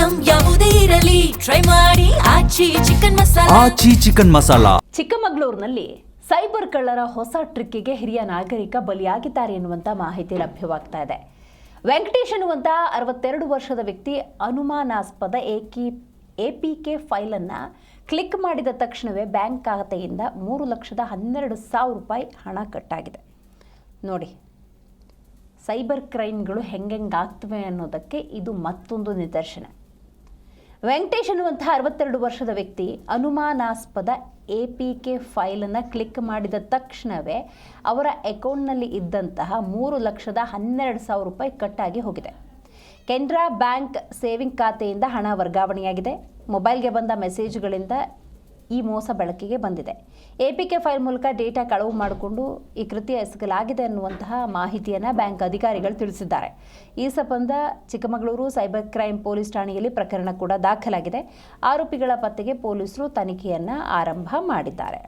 Item ಯಾವುದೇ ಇರಲಿ try ಮಾಡಿ ಆಚಿ ಚಿಕನ್ ಮಸಾಲಾ. ಚಿಕ್ಕಮಗಳೂರಿನಲ್ಲಿ ಸೈಬರ್ ಕಳ್ಳರ ಹೊಸ ಟ್ರಿಕ್ಕಿಗೆ ಹಿರಿಯ ನಾಗರಿಕ ಬಲಿಯಾಗಿದ್ದಾರೆ ಎನ್ನುವಂತ ಮಾಹಿತಿ ಲಭ್ಯವಾಗ್ತಾ ಇದೆ. ವೆಂಕಟೇಶ್ ಎನ್ನುವಂತ 62 ವರ್ಷದ ವ್ಯಕ್ತಿ ಅನುಮಾನಾಸ್ಪದ APK ಫೈಲ್ ಅನ್ನ ಕ್ಲಿಕ್ ಮಾಡಿದ ತಕ್ಷಣವೇ ಬ್ಯಾಂಕ್ ಖಾತೆಯಿಂದ 3,12,000 ರೂಪಾಯಿ ಹಣ ಕಟ್ಟಾಗಿದೆ. ನೋಡಿ, ಸೈಬರ್ ಕ್ರೈಮ್ಗಳು ಹೆಂಗಾಗ್ತವೆ ಅನ್ನೋದಕ್ಕೆ ಇದು ಮತ್ತೊಂದು ನಿದರ್ಶನ. ವೆಂಕಟೇಶ್ ಅನ್ನುವಂತಹ 62 ವರ್ಷದ ವ್ಯಕ್ತಿ ಅನುಮಾನಾಸ್ಪದ APK ಫೈಲನ್ನು ಕ್ಲಿಕ್ ಮಾಡಿದ ತಕ್ಷಣವೇ ಅವರ ಅಕೌಂಟ್ನಲ್ಲಿ ಇದ್ದಂತಹ 3,12,000 ರೂಪಾಯಿ ಕಟ್ಟಾಗಿ ಹೋಗಿದೆ. ಕೆನರಾ ಬ್ಯಾಂಕ್ ಸೇವಿಂಗ್ ಖಾತೆಯಿಂದ ಹಣ ವರ್ಗಾವಣೆಯಾಗಿದೆ. ಮೊಬೈಲ್ಗೆ ಬಂದ ಮೆಸೇಜ್ಗಳಿಂದ ಈ ಮೋಸ ಬೆಳಕಿಗೆ ಬಂದಿದೆ. APK ಫೈಲ್ ಮೂಲಕ ಡೇಟಾ ಕಳವು ಮಾಡಿಕೊಂಡು ಈ ಕೃತ್ಯ ಎಸಗಲಾಗಿದೆ ಅನ್ನುವಂತಹ ಮಾಹಿತಿಯನ್ನು ಬ್ಯಾಂಕ್ ಅಧಿಕಾರಿಗಳು ತಿಳಿಸಿದ್ದಾರೆ. ಈ ಸಂಬಂಧ ಚಿಕ್ಕಮಗಳೂರು ಸೈಬರ್ ಕ್ರೈಮ್ ಪೊಲೀಸ್ ಠಾಣೆಯಲ್ಲಿ ಪ್ರಕರಣ ಕೂಡ ದಾಖಲಾಗಿದೆ. ಆರೋಪಿಗಳ ಪತ್ತೆಗೆ ಪೊಲೀಸರು ತನಿಖೆಯನ್ನು ಆರಂಭ ಮಾಡಿದ್ದಾರೆ.